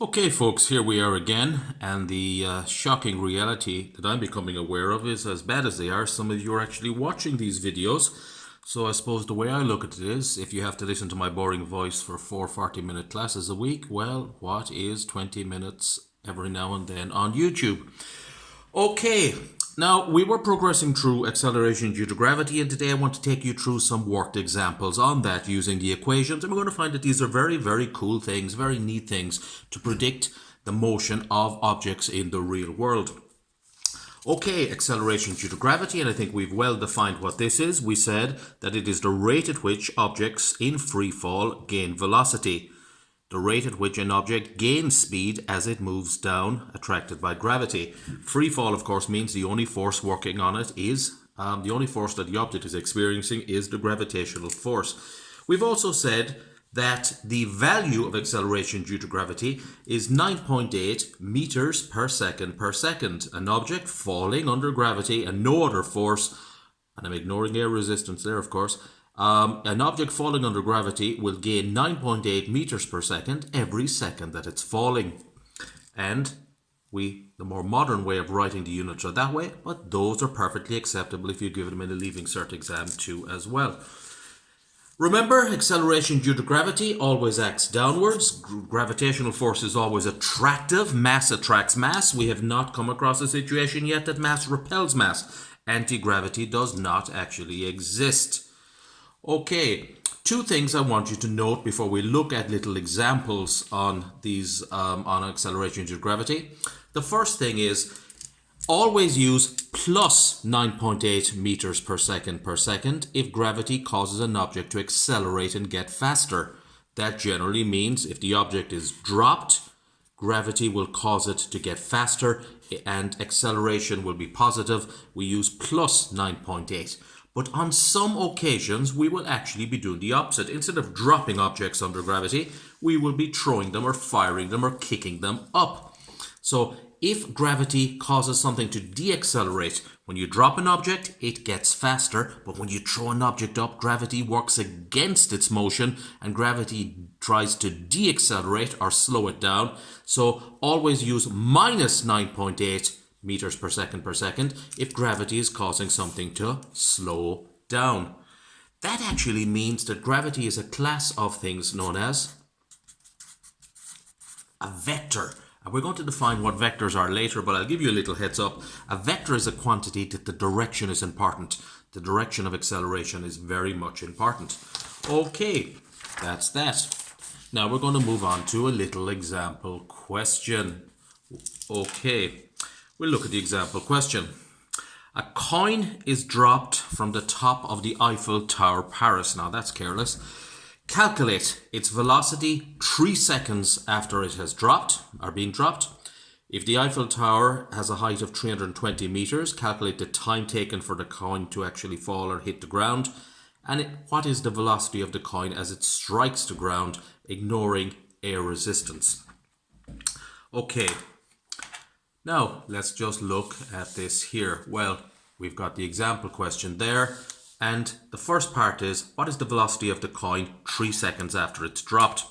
Okay, folks, here we are again, and the shocking reality that I'm becoming aware of is as bad as they are, some of you are actually watching these videos. So I suppose the way I look at it is, if you have to listen to my boring voice for 40-minute classes a week, well, what is 20 minutes every now and then on YouTube? Okay, now we were progressing through acceleration due to gravity, and today I want to take you through some worked examples on that using the equations, and we're going to find that these are very, very cool things, very neat things to predict the motion of objects in the real world. Okay, acceleration due to gravity, and I think we've well defined what this is. We said that it is the rate at which objects in free fall gain velocity. The rate at which an object gains speed as it moves down, attracted by gravity. Free fall, of course, means the only force working on it is, the only force that the object is experiencing is the gravitational force. We've also said that the value of acceleration due to gravity is 9.8 meters per second. An object falling under gravity and no other force, and I'm ignoring air resistance there, of course, an object falling under gravity will gain 9.8 meters per second every second that it's falling. And the more modern way of writing the units are that way, but those are perfectly acceptable if you give them in a Leaving Cert exam too as well. Remember, acceleration due to gravity always acts downwards. Gravitational force is always attractive. Mass attracts mass. We have not come across a situation yet that mass repels mass. Anti-gravity does not actually exist. Okay, two things I want you to note before we look at little examples on these on acceleration due to gravity. The first thing is always use plus 9.8 meters per second if gravity causes an object to accelerate and get faster. That generally means if the object is dropped, gravity will cause it to get faster and acceleration will be positive. We use plus 9.8. But on some occasions, we will actually be doing the opposite. Instead of dropping objects under gravity, we will be throwing them or firing them or kicking them up. So if gravity causes something to deaccelerate, when you drop an object, it gets faster. But when you throw an object up, gravity works against its motion and gravity tries to deaccelerate or slow it down. So always use minus 9.8 meters per second if gravity is causing something to slow down. That actually means that gravity is a class of things known as a vector. And we're going to define what vectors are later, but I'll give you a little heads up. A vector is a quantity that the direction is important. The direction of acceleration is very much important. Okay, that's that. Now we're going to move on to a little example question. Okay. We'll look at the example question. A coin is dropped from the top of the Eiffel Tower, Paris. Now that's careless. Calculate its velocity 3 seconds after it has dropped, or being dropped. If the Eiffel Tower has a height of 320 meters, calculate the time taken for the coin to actually fall or hit the ground. And what is the velocity of the coin as it strikes the ground, ignoring air resistance? Okay. Now, let's just look at this here. Well, we've got the example question there. And the first part is, what is the velocity of the coin 3 seconds after it's dropped?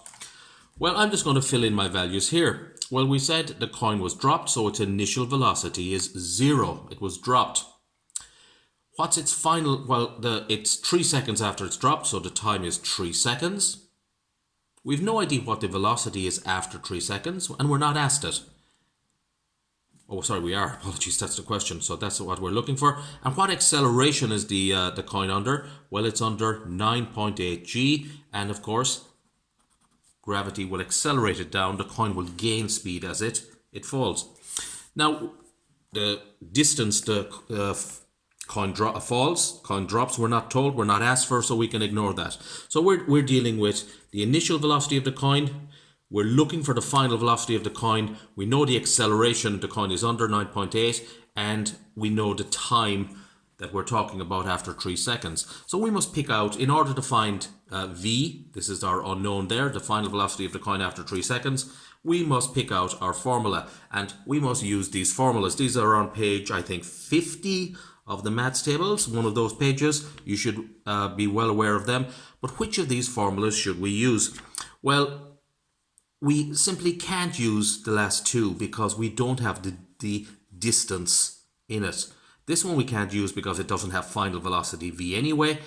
Well, I'm just going to fill in my values here. Well, we said the coin was dropped, so its initial velocity is 0. It was dropped. What's its final? Well, it's 3 seconds after it's dropped, so the time is 3 seconds. We've no idea what the velocity is after 3 seconds, and we're not asked it. Oh, sorry, we are. Apologies, that's the question. So that's what we're looking for. And what acceleration is the coin under? Well, it's under 9.8 g. And of course, gravity will accelerate it down. The coin will gain speed as it falls. Now, the distance the coin drops, we're not told, we're not asked for, so we can ignore that. So we're dealing with the initial velocity of the coin. We're looking for the final velocity of the coin. We know the acceleration the coin is under, 9.8, and we know the time that we're talking about after 3 seconds. So we must pick out, in order to find v, this is our unknown there, the final velocity of the coin after 3 seconds, we must pick out our formula. And we must use these formulas. These are on page, I think, 50 of the maths tables, one of those pages. You should be well aware of them. But which of these formulas should we use? Well, we simply can't use the last two because we don't have the distance in it. This one we can't use because it doesn't have final velocity v anyway.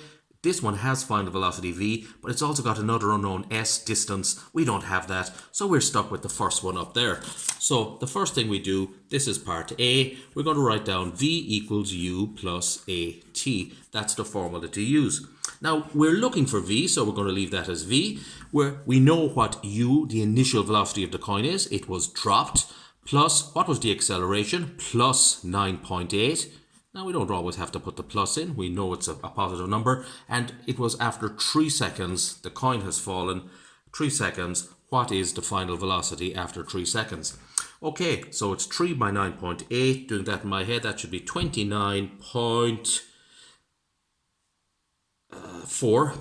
This one has final velocity v, but it's also got another unknown s distance. We don't have that, so we're stuck with the first one up there. So the first thing we do, this is part A, we're going to write down v equals u plus at. That's the formula to use. Now we're looking for v, so we're going to leave that as v, where we know what u, the initial velocity of the coin, is. It was dropped, plus what was the acceleration, plus 9.8. Now we don't always have to put the plus in, we know it's a positive number, and it was after 3 seconds, the coin has fallen, 3 seconds, what is the final velocity after 3 seconds? Okay, so it's 3 by 9.8, doing that in my head, that should be 29.4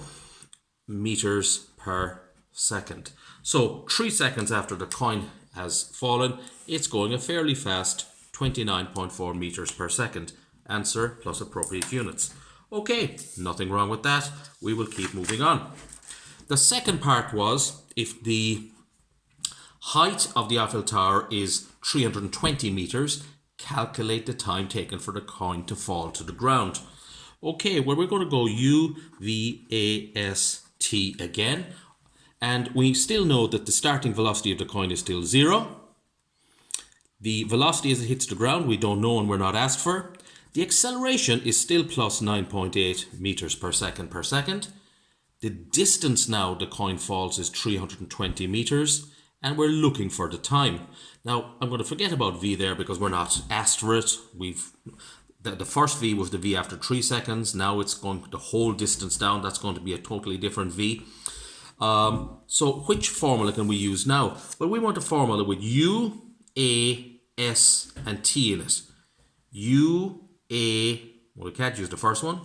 meters per second. So 3 seconds after the coin has fallen, it's going a fairly fast 29.4 meters per second. Answer plus appropriate units. Okay, nothing wrong with that. We will keep moving on. The second part was, if the height of the Eiffel Tower is 320 meters, calculate the time taken for the coin to fall to the ground. Okay, well, we're going to go U, V, A, S, T again. And we still know that the starting velocity of the coin is still 0. The velocity as it hits the ground, we don't know and we're not asked for. The acceleration is still plus 9.8 meters per second. The distance now the coin falls is 320 meters, and we're looking for the time. Now, I'm going to forget about v there because we're not asked for it. The first v was the v after 3 seconds. Now it's going the whole distance down. That's going to be a totally different v. So which formula can we use now? Well, we want a formula with u, a, s, and t in it. U, A, well, we can't use the first one,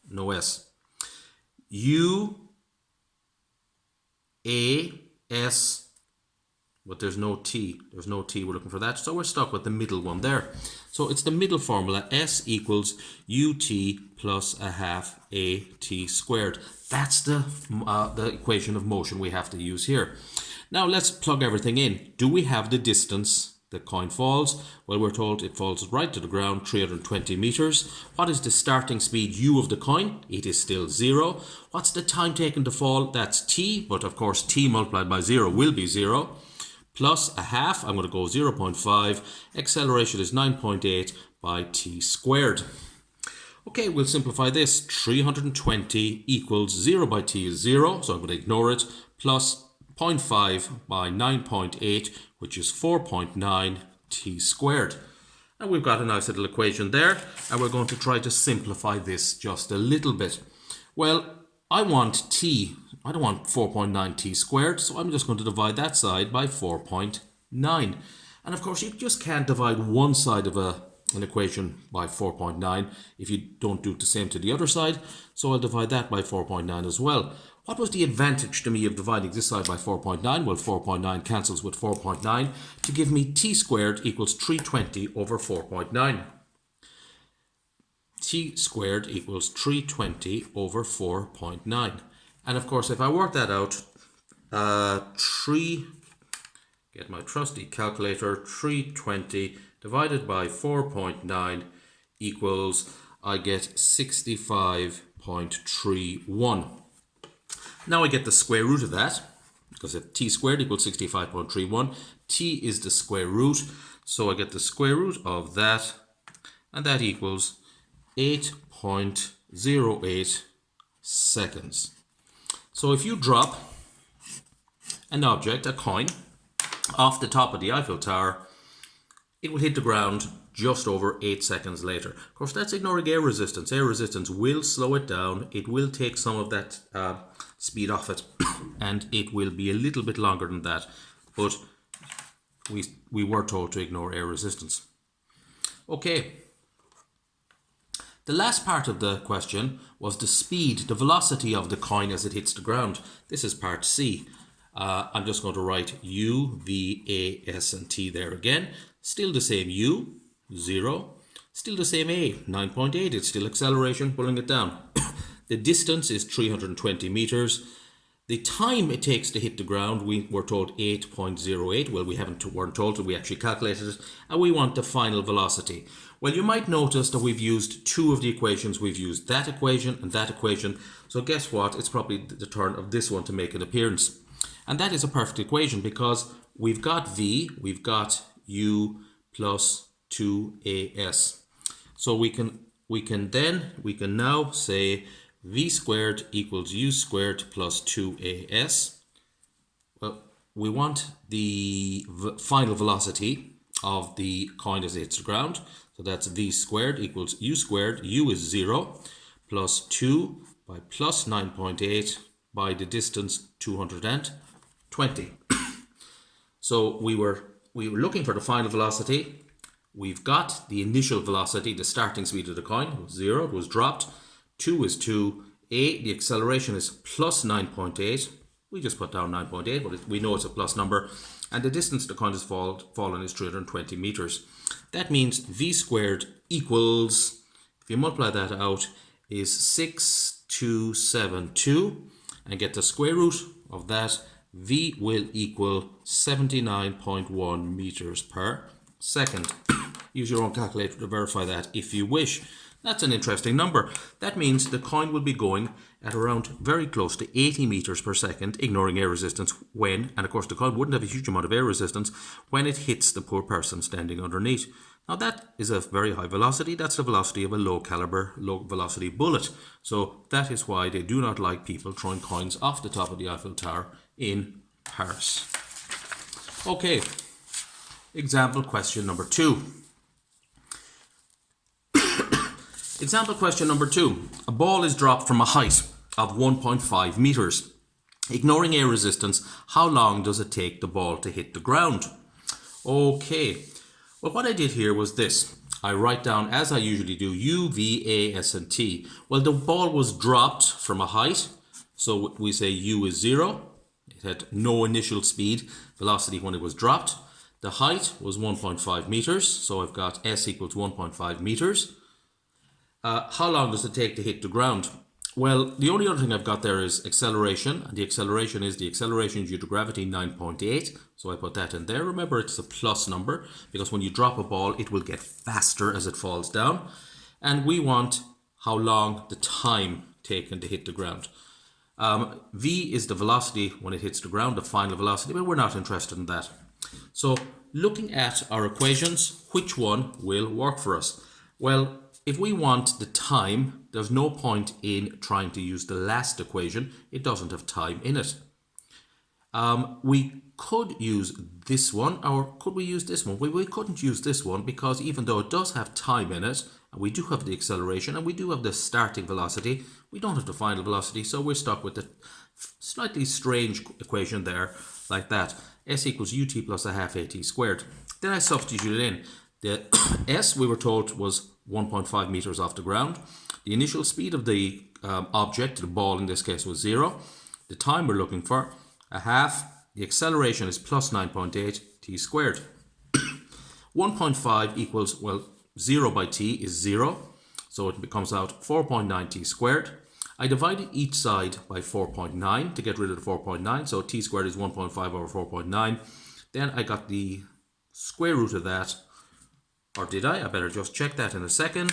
no S. U, A, S, but there's no T. There's no T, we're looking for that. So we're stuck with the middle one there. So it's the middle formula, S equals UT plus a half AT squared. That's the equation of motion we have to use here. Now let's plug everything in. Do we have the distance the coin falls? Well, we're told it falls right to the ground, 320 meters. What is the starting speed u of the coin? It is still 0. What's the time taken to fall? That's t, but of course t multiplied by 0 will be 0. Plus a half, I'm going to go 0.5. Acceleration is 9.8 by t squared. Okay, we'll simplify this. 320 equals 0 by t is 0, so I'm going to ignore it, plus 0.5 by 9.8, which is 4.9 t squared. And we've got a nice little equation there, and we're going to try to simplify this just a little bit. Well, I want t. I don't want 4.9 t squared, so I'm just going to divide that side by 4.9. And of course, you just can't divide one side of an equation by 4.9 if you don't do the same to the other side. So I'll divide that by 4.9 as well. What was the advantage to me of dividing this side by 4.9? Well, 4.9 cancels with 4.9 to give me t squared equals 320 over 4.9. T squared equals 320 over 4.9. And of course, if I work that out, get my trusty calculator, 320 divided by 4.9 equals, I get 65.31. Now I get the square root of that, because if t squared equals 65.31, t is the square root, so I get the square root of that, and that equals 8.08 seconds. So if you drop an object, a coin, off the top of the Eiffel Tower, it will hit the ground just over 8 seconds later. Of course, that's ignoring air resistance. Air resistance will slow it down. It will take some of that speed off it, and it will be a little bit longer than that. But we were told to ignore air resistance. Okay. The last part of the question was the speed, the velocity of the coin as it hits the ground. This is part C. I'm just going to write U, V, A, S, and T there again. Still the same U, 0. Still the same A, 9.8. It's still acceleration, pulling it down. The distance is 320 meters. The time it takes to hit the ground, we were told 8.08. Well, weren't told, we actually calculated it. And we want the final velocity. Well, you might notice that we've used two of the equations. We've used that equation and that equation. So guess what? It's probably the turn of this one to make an appearance. And that is a perfect equation because we've got V, we've got U plus 2AS. So we can now say V squared equals U squared plus 2AS. Well, we want the final velocity of the coin as it hits the ground. So that's V squared equals U squared. U is 0 plus 2 by plus 9.8 by the distance 220. So we were looking for the final velocity. We've got the initial velocity, the starting speed of the coin. It was 0, it was dropped. 2 is 2. The acceleration is plus 9.8. We just put down 9.8, but we know it's a plus number. And the distance the coin has fallen is 320 meters. That means V squared equals, if you multiply that out, is 6272. And get the square root of that, V will equal 79.1 meters per second. Use your own calculator to verify that if you wish. That's an interesting number. That means the coin will be going at around very close to 80 meters per second, ignoring air resistance when, and of course the coin wouldn't have a huge amount of air resistance when it hits the poor person standing underneath. Now that is a very high velocity. That's the velocity of a low caliber, low velocity bullet. So that is why they do not like people throwing coins off the top of the Eiffel Tower in Paris. Okay, example question number 2. Example question number 2. A ball is dropped from a height of 1.5 meters. Ignoring air resistance, how long does it take the ball to hit the ground? Okay, well what I did here was this. I write down, as I usually do, U, V, A, S, and T. Well, the ball was dropped from a height, so we say U is 0. It had no initial speed, velocity when it was dropped. The height was 1.5 meters, so I've got S equals 1.5 meters. How long does it take to hit the ground? Well, the only other thing I've got there is acceleration, and the acceleration is due to gravity 9.8, so I put that in there. Remember, it's a plus number, because when you drop a ball, it will get faster as it falls down. And we want how long the time taken to hit the ground. V is the velocity when it hits the ground, the final velocity, but we're not interested in that. So, looking at our equations, which one will work for us? Well, if we want the time, there's no point in trying to use the last equation. It doesn't have time in it. We could use this one, or could we use this one? We couldn't use this one because even though it does have time in it, and we do have the acceleration, and we do have the starting velocity, we don't have the final velocity, so we're stuck with the slightly strange equation there, like that. S equals ut plus a half at squared. Then I substituted in. The S, we were told, was 1.5 meters off the ground. The initial speed of the object, the ball in this case, was 0. The time we're looking for, a half. The acceleration is plus 9.8 t squared. 1.5 equals, well, 0 by t is 0. So it becomes out 4.9 t squared. I divided each side by 4.9 to get rid of the 4.9. So t squared is 1.5 over 4.9. Then I got the square root of that. Or did I? I better just check that in a second.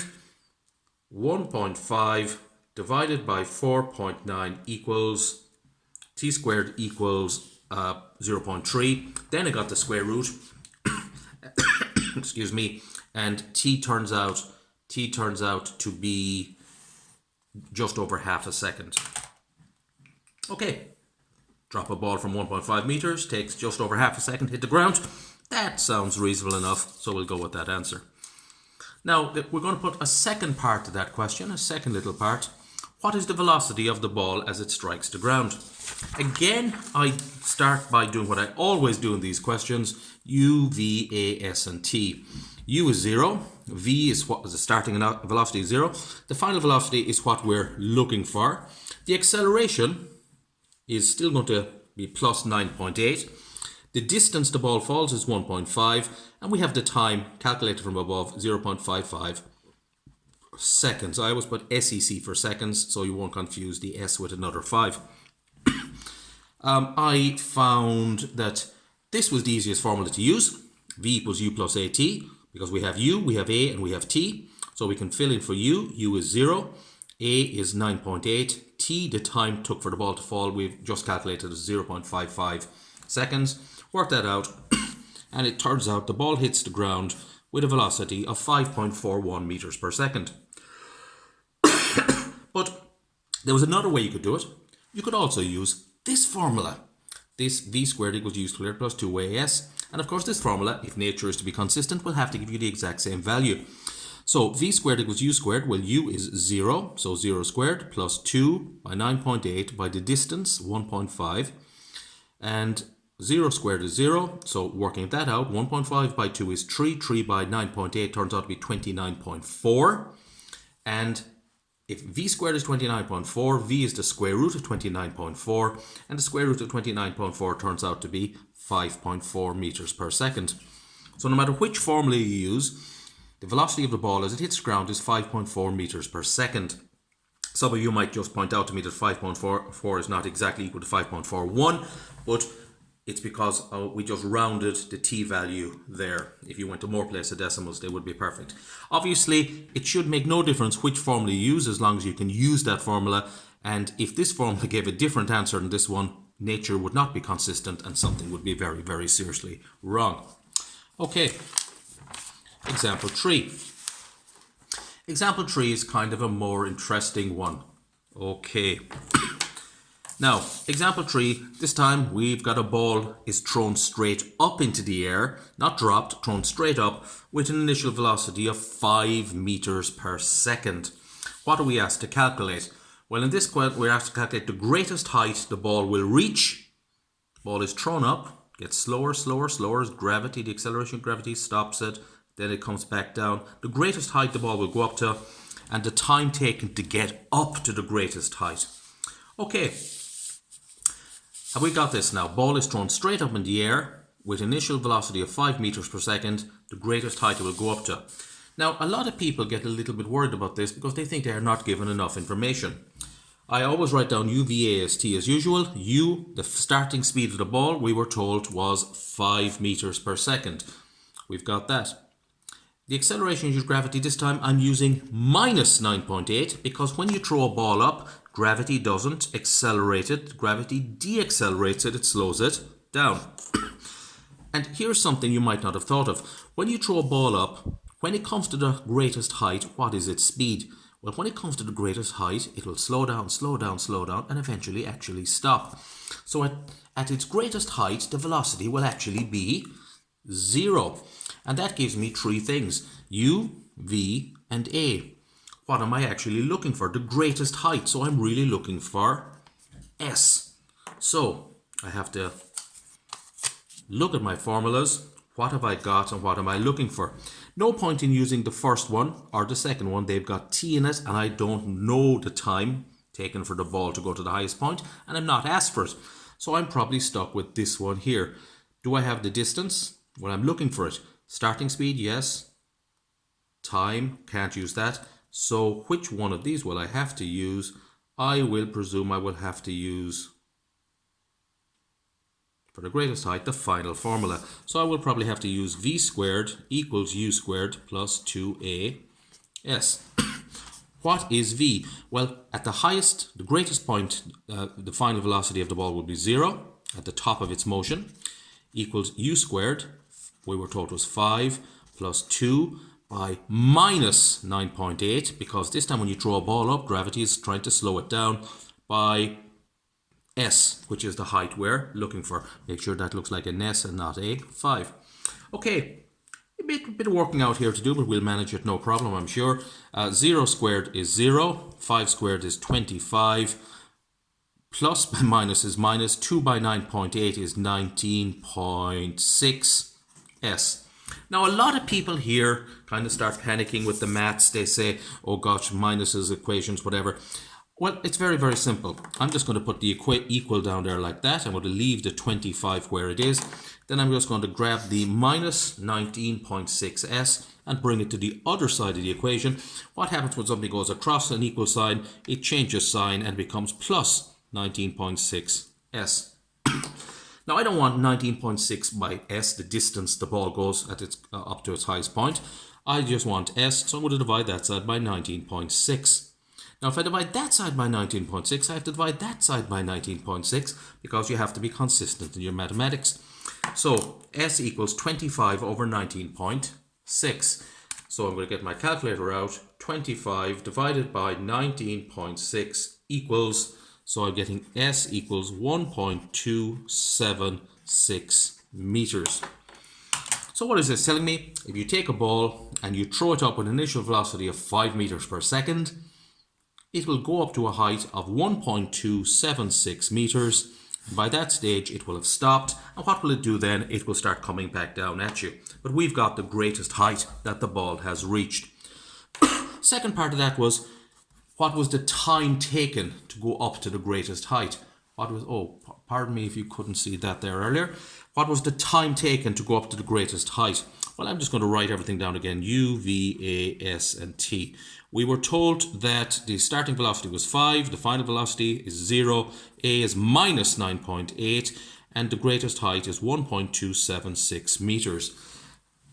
1.5 divided by 4.9 equals, t squared equals 0.3. Then I got the square root. Excuse me. And t turns out to be just over half a second. Okay. Drop a ball from 1.5 meters, takes just over half a second to hit the ground. That sounds reasonable enough, so we'll go with that answer. Now, we're going to put a second part to that question, a second little part. What is the velocity of the ball as it strikes the ground? Again, I start by doing what I always do in these questions, U, V, A, S, and T. U is 0, V is what is the starting velocity is 0, the final velocity is what we're looking for. The acceleration is still going to be plus 9.8. The distance the ball falls is 1.5, and we have the time calculated from above, 0.55 seconds. I always put SEC for seconds, so you won't confuse the S with another 5. I found that this was the easiest formula to use. V equals u plus at, because we have u, we have a, and we have t. So we can fill in for u. U is 0, a is 9.8, t, the time took for the ball to fall, we've just calculated as 0.55 seconds. Work that out, and it turns out the ball hits the ground with a velocity of 5.41 meters per second. But there was another way you could do it. You could also use this formula. This v squared equals u squared plus 2as. And of course this formula, if nature is to be consistent, will have to give you the exact same value. So v squared equals u squared, well u is 0, so 0 squared plus 2 by 9.8 by the distance 1.5. And 0 squared is 0, so working that out, 1.5 by 2 is 3, 3 by 9.8 turns out to be 29.4. And if v squared is 29.4, v is the square root of 29.4, and the square root of 29.4 turns out to be 5.4 meters per second. So no matter which formula you use, the velocity of the ball as it hits the ground is 5.4 meters per second. Some of you might just point out to me that 5.44 is not exactly equal to 5.41, but it's because we just rounded the t value there. If you went to more place of decimals, they would be perfect. Obviously, it should make no difference which formula you use as long as you can use that formula. And if this formula gave a different answer than this one, nature would not be consistent and something would be very, very seriously wrong. Okay, example 3. Example 3 is kind of a more interesting one. Okay. Now, example 3, this time we've got a ball is thrown straight up into the air, not dropped, thrown straight up with an initial velocity of 5 meters per second. What are we asked to calculate? Well, in this question, we're asked to calculate the greatest height the ball will reach. Ball is thrown up, gets slower, slower, slower as gravity, the acceleration of gravity stops it, then it comes back down. The greatest height the ball will go up to, and the time taken to get up to the greatest height. Okay. Have we got this now? Ball is thrown straight up in the air with initial velocity of 5 meters per second, the greatest height it will go up to. Now, a lot of people get a little bit worried about this because they think they are not given enough information. I always write down UVAST as usual. U, the starting speed of the ball, we were told was 5 meters per second. We've got that. The acceleration of gravity, this time I'm using minus 9.8 because when you throw a ball up, gravity doesn't accelerate it, gravity deaccelerates it, it slows it down. And here's something you might not have thought of. When you throw a ball up, when it comes to the greatest height, what is its speed? Well, when it comes to the greatest height, it will slow down, slow down, slow down, and eventually actually stop. So at its greatest height, the velocity will actually be 0. And that gives me 3 things, U, V, and A. What am I actually looking for? The greatest height. So I'm really looking for S. So I have to look at my formulas. What have I got and what am I looking for? No point in using the first one or the second one. They've got T in it and I don't know the time taken for the ball to go to the highest point and I'm not asked for it. So I'm probably stuck with this one here. Do I have the distance? Well, I'm looking for it. Starting speed, yes. Time, can't use that. So which one of these will I have to use? I will presume I will have to use, for the greatest height, the final formula. So I will probably have to use V squared equals U squared plus 2AS. What is V? Well, at the highest, the greatest point, the final velocity of the ball will be 0 at the top of its motion, equals U squared, we were told was 5 plus 2 by minus 9.8, because this time when you throw a ball up, gravity is trying to slow it down, by S, which is the height we're looking for. Make sure that looks like an S and not a 5. Okay, a bit of working out here to do, but we'll manage it, no problem, I'm sure. 0 squared is 0, 5 squared is 25, plus by minus is minus, 2 by 9.8 is 19.6 S. Now, a lot of people here kind of start panicking with the maths. They say, oh gosh, minuses, equations, whatever. Well, it's very, very simple. I'm just going to put the equal down there like that. I'm going to leave the 25 where it is. Then I'm just going to grab the minus 19.6s and bring it to the other side of the equation. What happens when something goes across an equal sign? It changes sign and becomes plus 19.6s. Now I don't want 19.6 by s, the distance the ball goes at its up to its highest point. I just want s, so I'm going to divide that side by 19.6. Now if I divide that side by 19.6, I have to divide that side by 19.6 because you have to be consistent in your mathematics. So s equals 25 over 19.6. So I'm going to get my calculator out. 25 divided by 19.6 equals, so I'm getting s equals 1.276 meters. So what is this telling me? If you take a ball and you throw it up with an initial velocity of 5 meters per second, it will go up to a height of 1.276 meters. By that stage, it will have stopped. And what will it do then? It will start coming back down at you. But we've got the greatest height that the ball has reached. Second part of that was, what was the time taken to go up to the greatest height? What was, oh, pardon me if you couldn't see that there earlier. What was the time taken to go up to the greatest height? Well, I'm just going to write everything down again. U, V, A, S, and T. We were told that the starting velocity was 5, the final velocity is 0, A is minus 9.8, and the greatest height is 1.276 meters.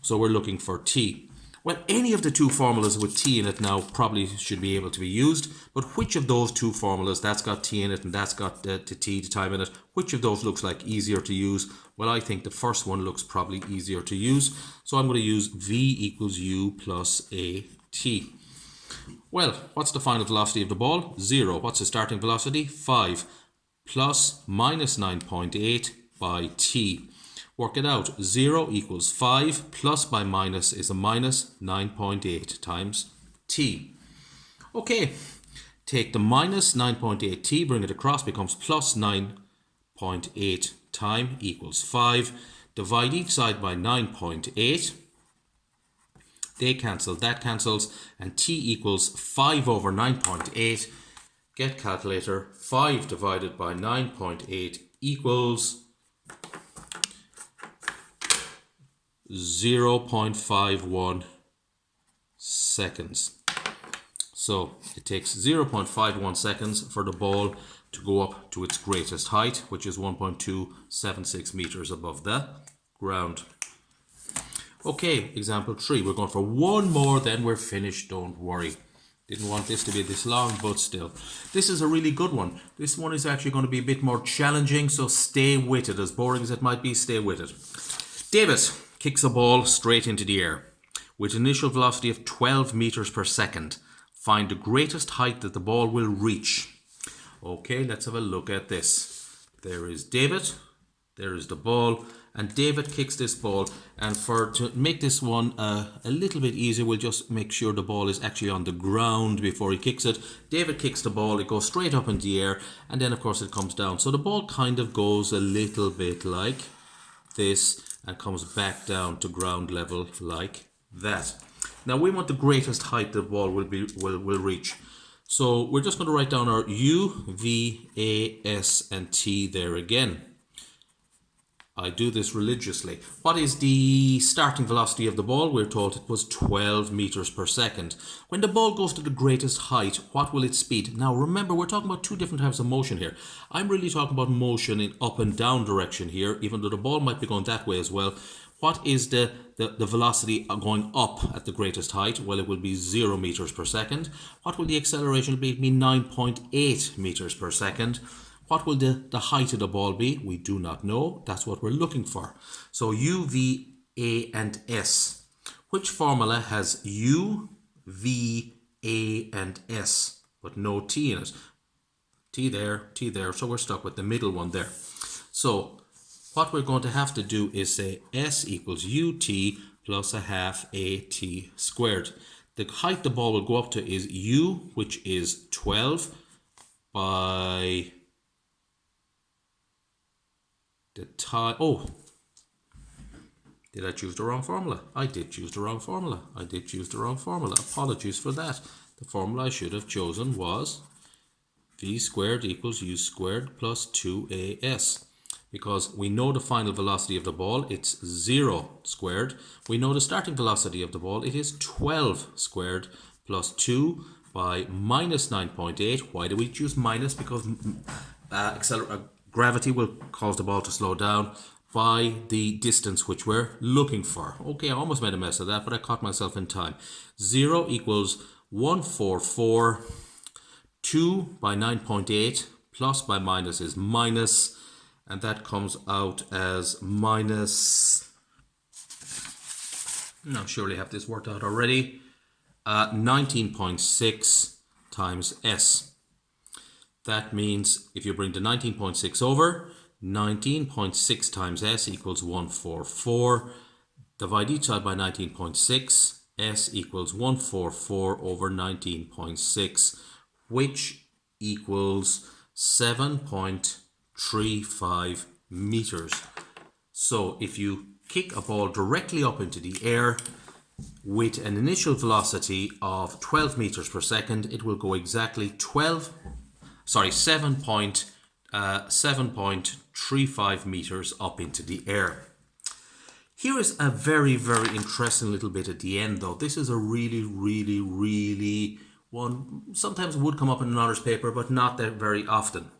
So we're looking for T. Well, any of the two formulas with T in it now probably should be able to be used, but which of those two formulas, that's got T in it and that's got the T, the time in it, which of those looks like easier to use? Well, I think the first one looks probably easier to use, so I'm going to use V equals U plus AT. Well, what's the final velocity of the ball? 0. What's the starting velocity? 5 plus minus 9.8 by T. Work it out. 0 equals 5 plus by minus is a minus 9.8 times T. Okay, take the minus 9.8 T, bring it across, becomes plus 9.8 time equals 5. Divide each side by 9.8. They cancel, that cancels, and T equals 5 over 9.8. Get calculator, 5 divided by 9.8 equals 0.51 seconds. So it takes 0.51 seconds for the ball to go up to its greatest height, which is 1.276 meters above the ground. Okay, example 3. We're going for one more, then we're finished, don't worry. Didn't want this to be this long, but still. This is a really good one. This one is actually going to be a bit more challenging, so stay with it. As boring as it might be, stay with it. David kicks a ball straight into the air with initial velocity of 12 meters per second. Find the greatest height that the ball will reach. Okay, let's have a look at this. There is David, there is the ball, and David kicks this ball, and to make this one a little bit easier, we'll just make sure the ball is actually on the ground before he kicks it. David kicks the ball, it goes straight up in the air, and then of course it comes down. So the ball kind of goes a little bit like this and comes back down to ground level like that. Now we want the greatest height the ball will reach. So we're just going to write down our U, V, A, S, and T there again. I do this religiously. What is the starting velocity of the ball? We're told it was 12 meters per second. When the ball goes to the greatest height, what will its speed? Now remember, we're talking about two different types of motion here. I'm really talking about motion in up and down direction here, even though the ball might be going that way as well. What is the velocity going up at the greatest height? Well, it will be 0 meters per second. What will the acceleration be? It will be 9.8 meters per second. What will the height of the ball be? We do not know. That's what we're looking for. So U, V, A, and S. Which formula has U, V, A, and S, but no T in it? T there, so we're stuck with the middle one there. So what we're going to have to do is say S equals UT plus a half AT squared. The height the ball will go up to is U, which is 12 by the time. Oh, did I choose the wrong formula? I did choose the wrong formula. Apologies for that. The formula I should have chosen was V squared equals U squared plus 2AS. Because we know the final velocity of the ball, it's 0 squared. We know the starting velocity of the ball, it is 12 squared plus 2 by minus 9.8. Why do we choose minus? Because gravity will cause the ball to slow down by the distance which we're looking for. Okay, I almost made a mess of that, but I caught myself in time. 0 equals 144. 2 by 9.8 plus by minus is minus, and that comes out as minus, now surely have this worked out already, 19.6 times S. That means if you bring the 19.6 over, 19.6 times S equals 144. Divide each side by 19.6, S equals 144 over 19.6, which equals 7.35 meters. So if you kick a ball directly up into the air with an initial velocity of 12 meters per second, it will go exactly 7.35 meters up into the air. Here is a very, very interesting little bit at the end though. This is a really one, sometimes would come up in an honours paper, but not that very often.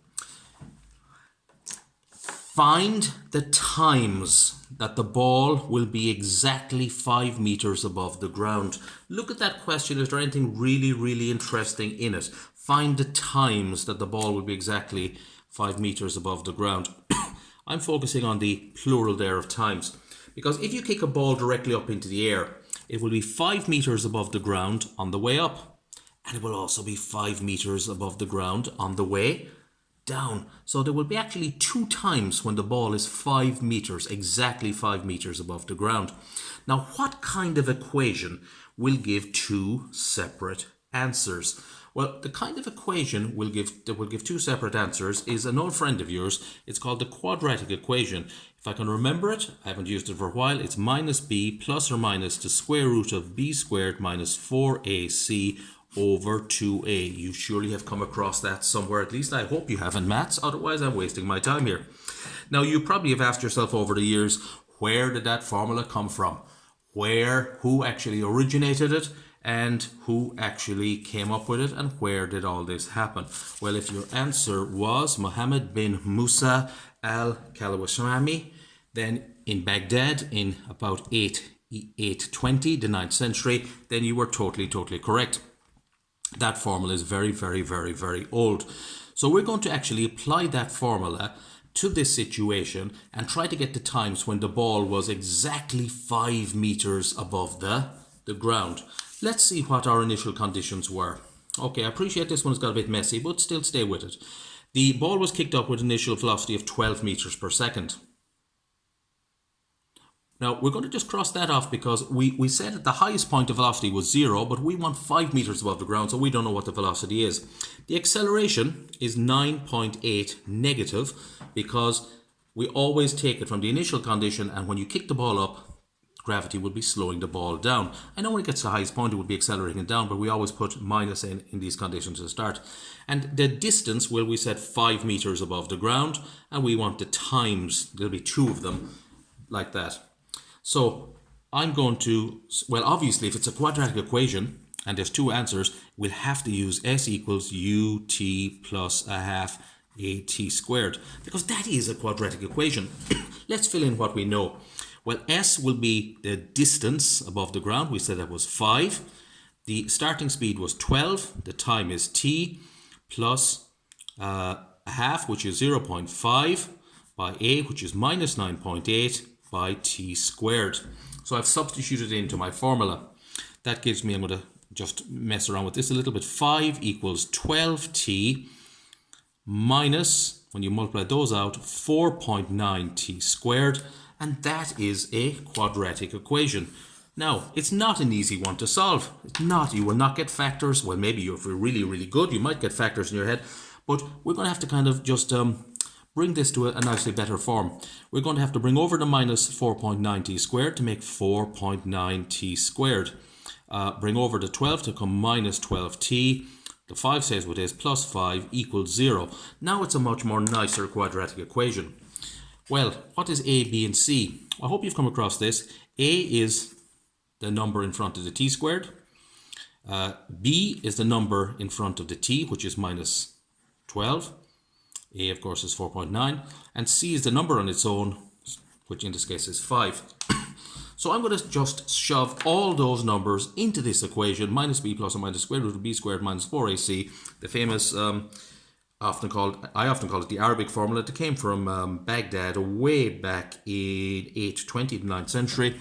Find the times that the ball will be exactly 5 meters above the ground. Look at that question. Is there anything really interesting in it? Find the times that the ball will be exactly 5 meters above the ground. I'm focusing on the plural there of times, because if you kick a ball directly up into the air, it will be 5 meters above the ground on the way up. And it will also be 5 meters above the ground on the way down. So there will be actually 2 times when the ball is 5 meters, exactly 5 meters above the ground. Now, what kind of equation will give 2 separate answers? Well, the kind of equation that will give 2 separate answers is an old friend of yours. It's called the quadratic equation. If I can remember it, I haven't used it for a while, it's minus b plus or minus the square root of b squared minus 4ac over 2a. You surely have come across that somewhere. At least I hope you have in maths, otherwise I'm wasting my time here. Now you probably have asked yourself over the years, where did that formula come from? Who actually originated it, and who actually came up with it, and where did all this happen? Well, if your answer was Muhammad bin Musa al-Kalawashami, then in Baghdad in about 820, the 9th century, then you were totally correct. That formula is very old. So we're going to actually apply that formula to this situation and try to get the times when the ball was exactly 5 meters above the ground. Let's see what our initial conditions were. Okay, I appreciate this one's got a bit messy, but still stay with it. The ball was kicked up with an initial velocity of 12 meters per second. Now, we're going to just cross that off because we said that the highest point of velocity was 0, but we want 5 meters above the ground, so we don't know what the velocity is. The acceleration is 9.8 negative because we always take it from the initial condition, and when you kick the ball up, gravity will be slowing the ball down. I know when it gets to the highest point, it would be accelerating it down, but we always put minus in these conditions to start. And the distance, well, we said 5 meters above the ground, and we want the times. There'll be 2 of them like that. So I'm going to, well, obviously if it's a quadratic equation and there's 2 answers, we'll have to use s equals ut plus a half at squared, because that is a quadratic equation. Let's fill in what we know. Well, s will be the distance above the ground. We said that was 5. The starting speed was 12. The time is t plus a half, which is 0.5 by a, which is minus 9.8 by t squared. So I've substituted into my formula. That gives me, I'm going to just mess around with this a little bit, 5 equals 12t minus, when you multiply those out, 4.9t squared, and that is a quadratic equation. Now, it's not an easy one to solve. It's not. You will not get factors. Well, maybe if you're really good, you might get factors in your head, but we're going to have to kind of just bring this to a nicely better form. We're going to have to bring over the minus 4.9t squared to make 4.9t squared. Bring over the 12 to come minus 12t. The 5 says what is, plus 5 equals 0. Now it's a much more nicer quadratic equation. Well, what is a, b, and c? I hope you've come across this. A is the number in front of the t squared. B is the number in front of the t, which is minus 12. A, of course, is 4.9. And C is the number on its own, which in this case is 5. So I'm going to just shove all those numbers into this equation, minus b plus or minus square root of b squared minus 4ac, the famous, I often call it the Arabic formula that came from Baghdad way back in 820, the 9th century.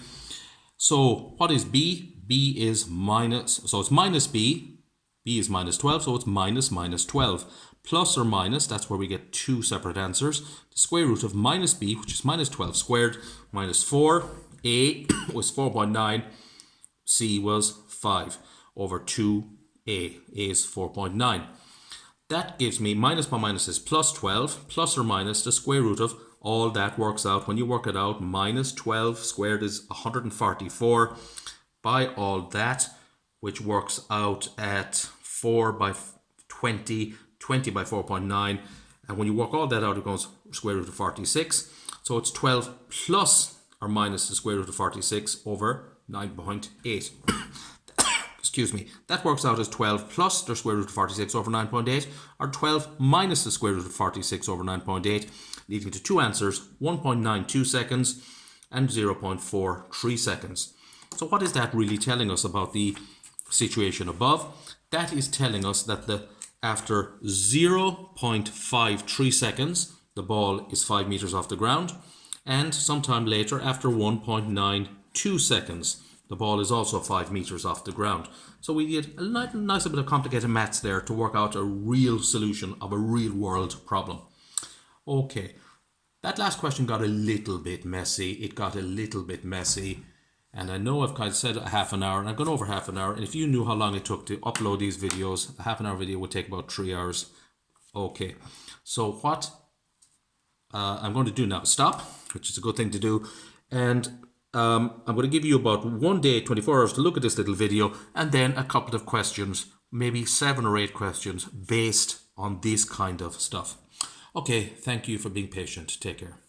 So what is b? B is minus, so it's minus b. B is minus 12, so it's minus minus 12. Plus or minus, that's where we get two separate answers. The square root of minus b, which is minus 12 squared, minus 4. A was 4.9, C was 5 over 2A. A is 4.9. That gives me minus by minus is plus 12, plus or minus the square root of all that works out. When you work it out, minus 12 squared is 144 by all that, which works out at 4 by 20, 20 by 4.9. And when you work all that out, it goes square root of 46. So it's 12 plus or minus the square root of 46 over 9.8. Excuse me. That works out as 12 plus the square root of 46 over 9.8, or 12 minus the square root of 46 over 9.8, leading to two answers, 1.92 seconds and 0.43 seconds. So what is that really telling us about the situation above? That is telling us that after 0.53 seconds, the ball is 5 meters off the ground, and sometime later, after 1.92 seconds, the ball is also 5 meters off the ground. So we did a nice bit of complicated maths there to work out a real solution of a real world problem. Okay, that last question got a little bit messy. It got a little bit messy. And I know I've kind of said a half an hour, and I've gone over half an hour. And if you knew how long it took to upload these videos, a half an hour video would take about 3 hours. Okay, so what I'm going to do now, stop, which is a good thing to do. And I'm going to give you about 1 day, 24 hours to look at this little video, and then a couple of questions, maybe 7 or 8 questions based on this kind of stuff. Okay, thank you for being patient. Take care.